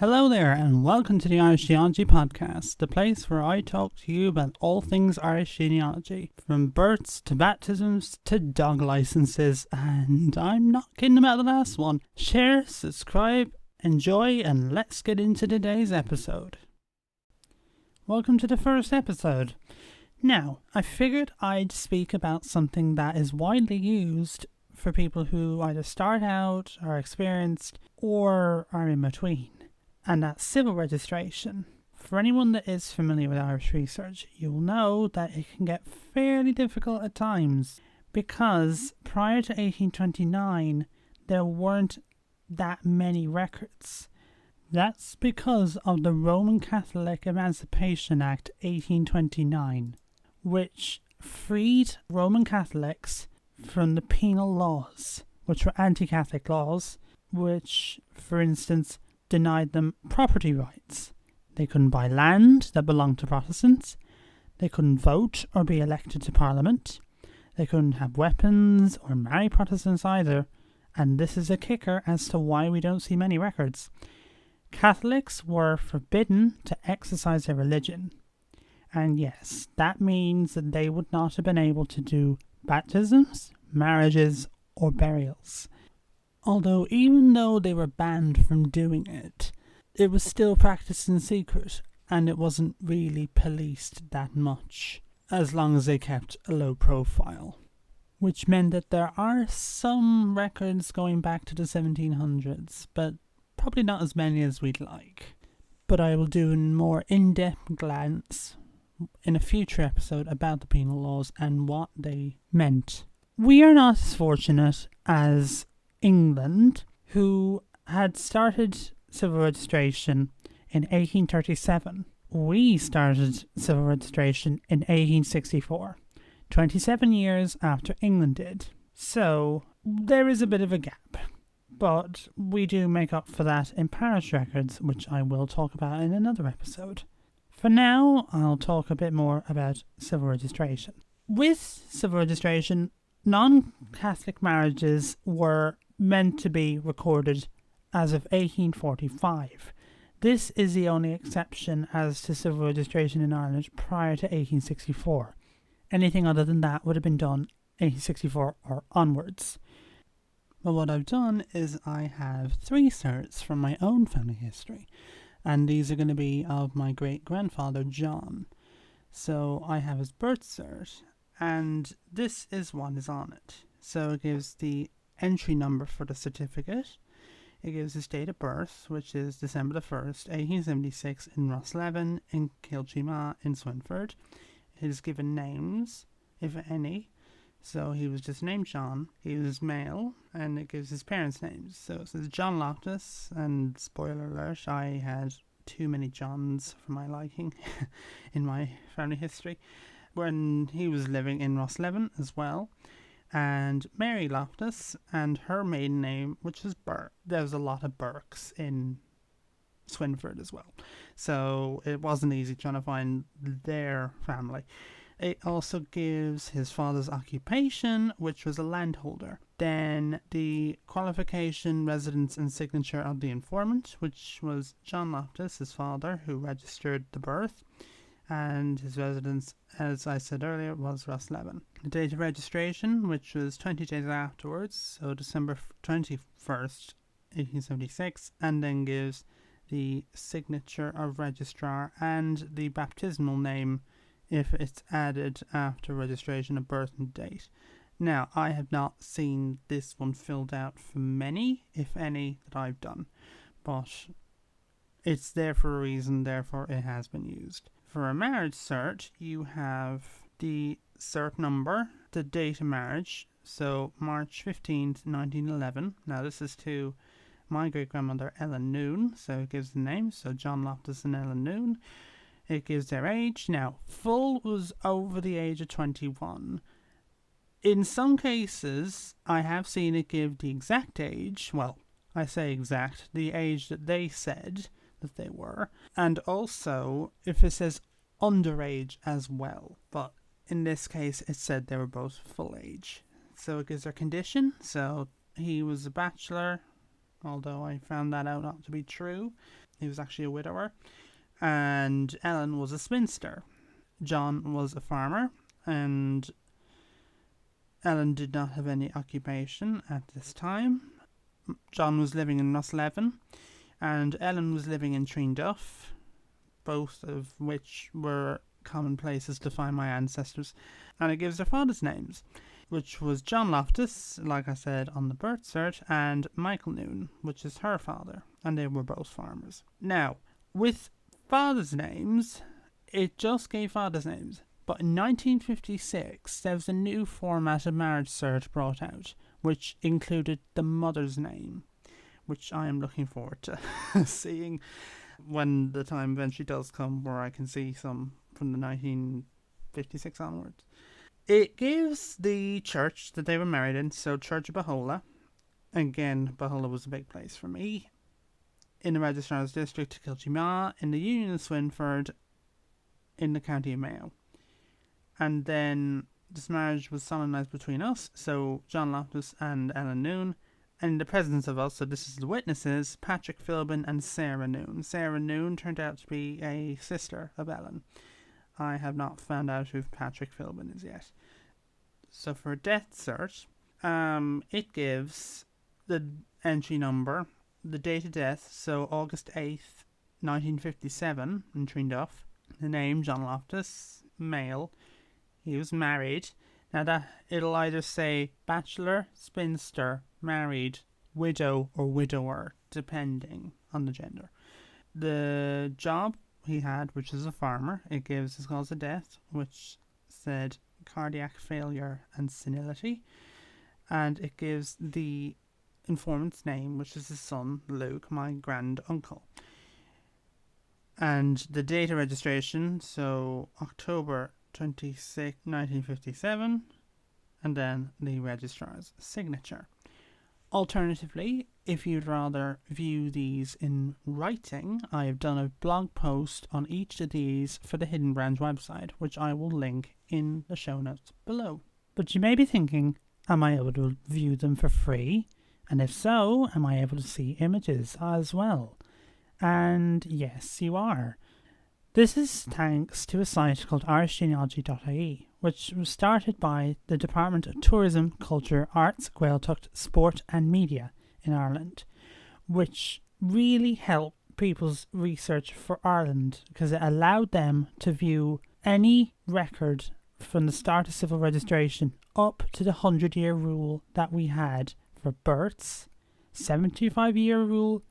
Hello there, and welcome to the Irish Genealogy Podcast, the place where I talk to you about all things Irish genealogy, from births to baptisms to dog licenses, and I'm not kidding about the last one. Share, subscribe, enjoy, and let's get into today's episode. Welcome to the first episode. Now, I figured I'd speak about something that is widely used for people who either start out, are experienced, or are in between. And that's civil registration. For anyone that is familiar with Irish research, you'll know that it can get fairly difficult at times because prior to 1829, there weren't that many records. That's because of the Roman Catholic Emancipation Act 1829, which freed Roman Catholics from the penal laws, which were anti-Catholic laws, which, for instance, denied them property rights. They couldn't buy land that belonged to Protestants. They couldn't vote or be elected to Parliament. They couldn't have weapons or marry Protestants either. And this is a kicker as to why we don't see many records. Catholics were forbidden to exercise their religion. And yes, that means that they would not have been able to do baptisms, marriages, or burials. Although even though they were banned from doing it, it was still practiced in secret, and it wasn't really policed that much, as long as they kept a low profile. Which meant that there are some records going back to the 1700s, but probably not as many as we'd like. But I will do a more in-depth glance in a future episode about the penal laws and what they meant. We are not as fortunate as England, who had started civil registration in 1837. We started civil registration in 1864, 27 years after England did. So there is a bit of a gap, but we do make up for that in parish records, which I will talk about in another episode. For now, I'll talk a bit more about civil registration. With civil registration, non-Catholic marriages were meant to be recorded as of 1845. This is the only exception as to civil registration in Ireland prior to 1864. Anything other than that would have been done 1864 or onwards. But what I've done is I have 3 certs from my own family history, and these are going to be of my great-grandfather John. So I have his birth cert, and this is what is on it. So it gives the entry number for the certificate. It gives his date of birth, which is December the 1st, 1876 in Rosslevin, in Kilchima, in Swinford. It is given names, if any. So he was just named John. He was male, and it gives his parents' names. So it says John Loftus, and spoiler alert, I had too many Johns for my liking in my family history, when he was living in Rosslevin as well. And Mary Loftus, and her maiden name, which was Burke. There's a lot of Burkes in Swinford as well, so it wasn't easy trying to find their family. It also gives his father's occupation, which was a landholder. Then the qualification, residence, and signature of the informant, which was John Loftus, his father, who registered the birth. And his residence, as I said earlier, was Rosslevin. The date of registration, which was 20 days afterwards, so December 21st, 1876, and then gives the signature of registrar and the baptismal name if it's added after registration of birth and date. Now, I have not seen this one filled out for many, if any, that I've done, but it's there for a reason, therefore it has been used. For a marriage cert, you have the cert number, the date of marriage, so March 15th, 1911. Now this is to my great-grandmother Ellen Noon, so it gives the name, so John Loftus and Ellen Noon. It gives their age. Now, full was over the age of 21. In some cases, I have seen it give the exact age, well, I say exact, the age that they said that they were, and also if it says underage as well, but in this case it said they were both full age. So it gives their condition, so he was a bachelor, although I found that out not to be true. He was actually a widower. And Ellen was a spinster. John was a farmer, and Ellen did not have any occupation at this time. John was living in Roslevin, and Ellen was living in Treneduff, both of which were common places to find my ancestors. And it gives their father's names, which was John Loftus, like I said on the birth cert, and Michael Noon, which is her father, and they were both farmers. Now, with father's names, it just gave father's names. But in 1956, there was a new format of marriage cert brought out, which included the mother's name, which I am looking forward to seeing when the time eventually does come where I can see some from the 1956 onwards. It gives the church that they were married in, so Church of Bahola. Again, Bahola was a big place for me. In the Registrar's District, Kilchima, in the Union of Swinford, in the County of Mayo. And then this marriage was solemnised between us, so John Loftus and Ellen Noon, and in the presence of us, so this is the witnesses, Patrick Philbin and Sarah Noon. Sarah Noon turned out to be a sister of Ellen. I have not found out who Patrick Philbin is yet. So for death cert, it gives the entry number, the date of death, so August 8th, 1957, in Treneduff. The name, John Loftus, male. He was married. Now that it'll either say bachelor, spinster, married, widow, or widower, depending on the gender. The job he had, which is a farmer, it gives his cause of death, which said cardiac failure and senility. And it gives the informant's name, which is his son, Luke, my grand uncle. And the date of registration, so October 26, 1957, and then the registrar's signature. Alternatively, if you'd rather view these in writing, I have done a blog post on each of these for the Hidden Branch website, which I will link in the show notes below. But you may be thinking, am I able to view them for free? And if so, am I able to see images as well? And yes, you are. This is thanks to a site called irishgenealogy.ie, which was started by the Department of Tourism, Culture, Arts, Gaeltacht, Sport and Media in Ireland, which really helped people's research for Ireland because it allowed them to view any record from the start of civil registration up to the 100-year rule that we had for births, 75-year rule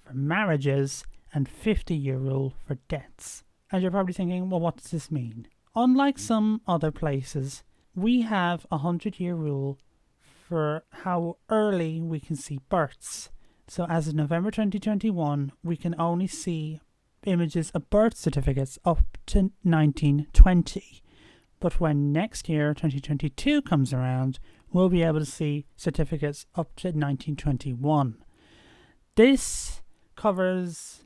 for marriages, and 50-year rule for deaths. And you're probably thinking, well, what does this mean? Unlike some other places, we have a 100-year rule for how early we can see births. So as of November 2021, we can only see images of birth certificates up to 1920. But when next year, 2022, comes around, we'll be able to see certificates up to 1921. This covers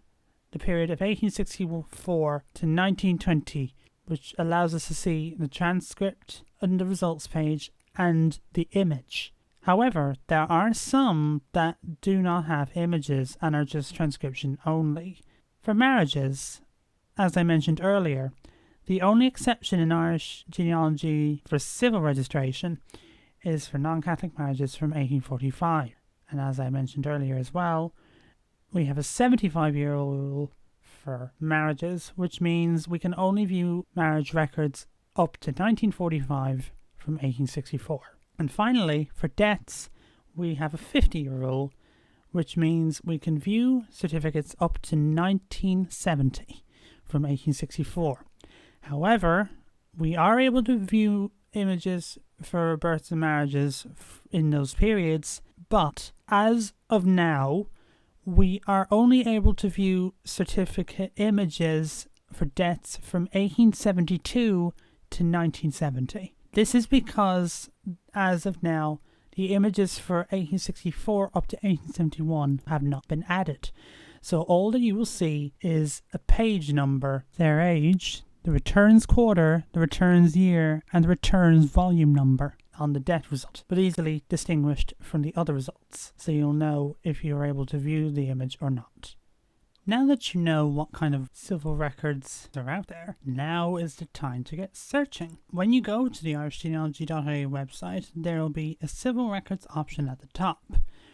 the period of 1864 to 1920, which allows us to see the transcript and the results page and the image. However, there are some that do not have images and are just transcription only. For marriages, as I mentioned earlier, the only exception in Irish genealogy for civil registration is for non-Catholic marriages from 1845. And as I mentioned earlier as well, we have a 75-year rule for marriages, which means we can only view marriage records up to 1945 from 1864. And finally, for deaths, we have a 50-year rule, which means we can view certificates up to 1970 from 1864. However, we are able to view images for births and marriages in those periods, but as of now, we are only able to view certificate images for deaths from 1872 to 1970. This is because, as of now, the images for 1864 up to 1871 have not been added. So all that you will see is a page number, their age, the returns quarter, the returns year, and the returns volume number. on the death result, but easily distinguished from the other results, so you'll know if you're able to view the image or not. Now that you know what kind of civil records are out there, now is the time to get searching. When you go to the irishgenealogy.ie website, there will be a civil records option at the top,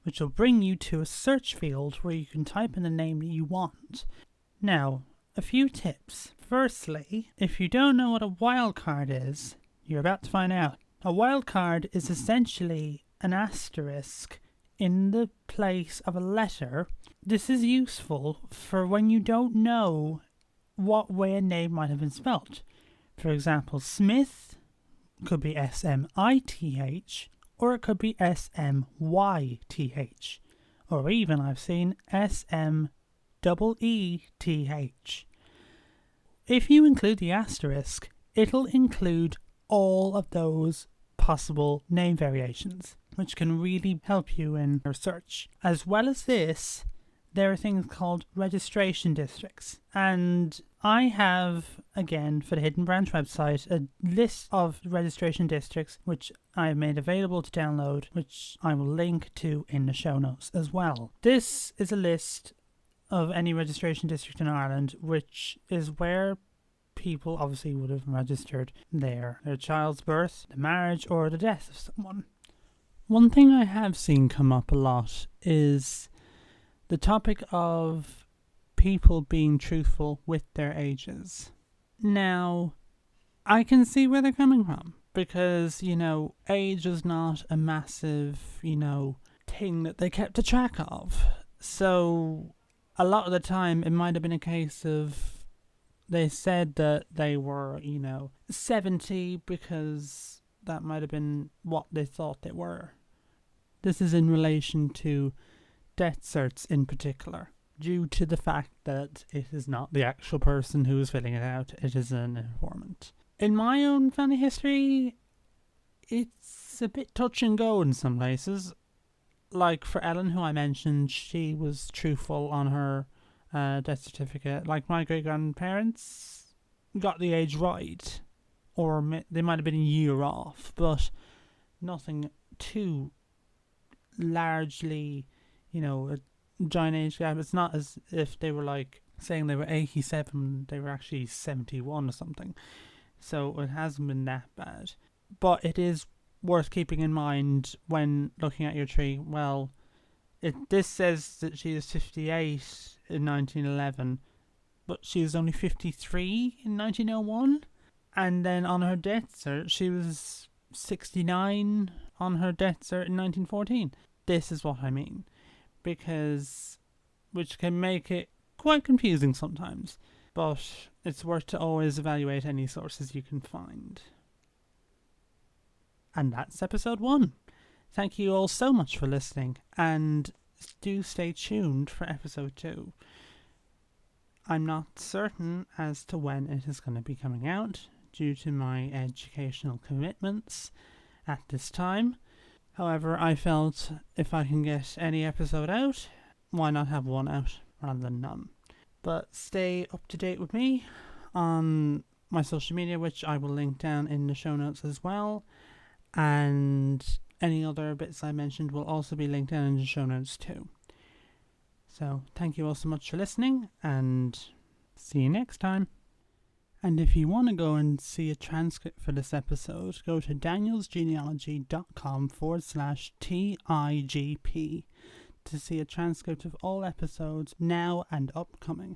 which will bring you to a search field where you can type in the name that you want. Now, a few tips. Firstly, if you don't know what a wildcard is, you're about to find out. A wildcard is essentially an asterisk in the place of a letter. This is useful for when you don't know what way a name might have been spelt. For example, Smith could be S-M-I-T-H, or it could be S-M-Y-T-H, or even I've seen S-M-E-E-T-H. If you include the asterisk, it'll include all of those possible name variations, which can really help you in your search. As well as this, there are things called registration districts, and I have, again, for the Hidden Branch website, a list of registration districts which I have made available to download, which I will link to in the show notes as well. This is a list of any registration district in Ireland, which is where people obviously would have registered their child's birth, the marriage, or the death of someone. One thing I have seen come up a lot is the topic of people being truthful with their ages. Now, I can see where they're coming from, because, age is not a massive, thing that they kept a track of. So, a lot of the time, it might have been a case of they said that they were, 70 because that might have been what they thought they were. This is in relation to death certs in particular, due to the fact that it is not the actual person who is filling it out, it is an informant. In my own family history, it's a bit touch and go in some places. Like for Ellen, who I mentioned, she was truthful on her death certificate. Like my great-grandparents got the age right, or they might have been a year off, but nothing too largely, a giant age gap. It's not as if they were like saying they were 87, they were actually 71 or something. So it hasn't been that bad. But it is worth keeping in mind when looking at your tree. Well, this says that she is 58 in 1911, but she was only 53 in 1901. And then on her death cert, she was 69 on her death cert in 1914. This is what I mean. Which can make it quite confusing sometimes, but it's worth to always evaluate any sources you can find. And that's episode 1. Thank you all so much for listening, and do stay tuned for episode 2. I'm not certain as to when it is going to be coming out due to my educational commitments at this time. However, I felt if I can get any episode out, why not have one out rather than none? But stay up to date with me on my social media, which I will link down in the show notes as well. And any other bits I mentioned will also be linked down in the show notes too. So thank you all so much for listening, and see you next time. And if you want to go and see a transcript for this episode, go to danielsgenealogy.com/TIGP to see a transcript of all episodes now and upcoming.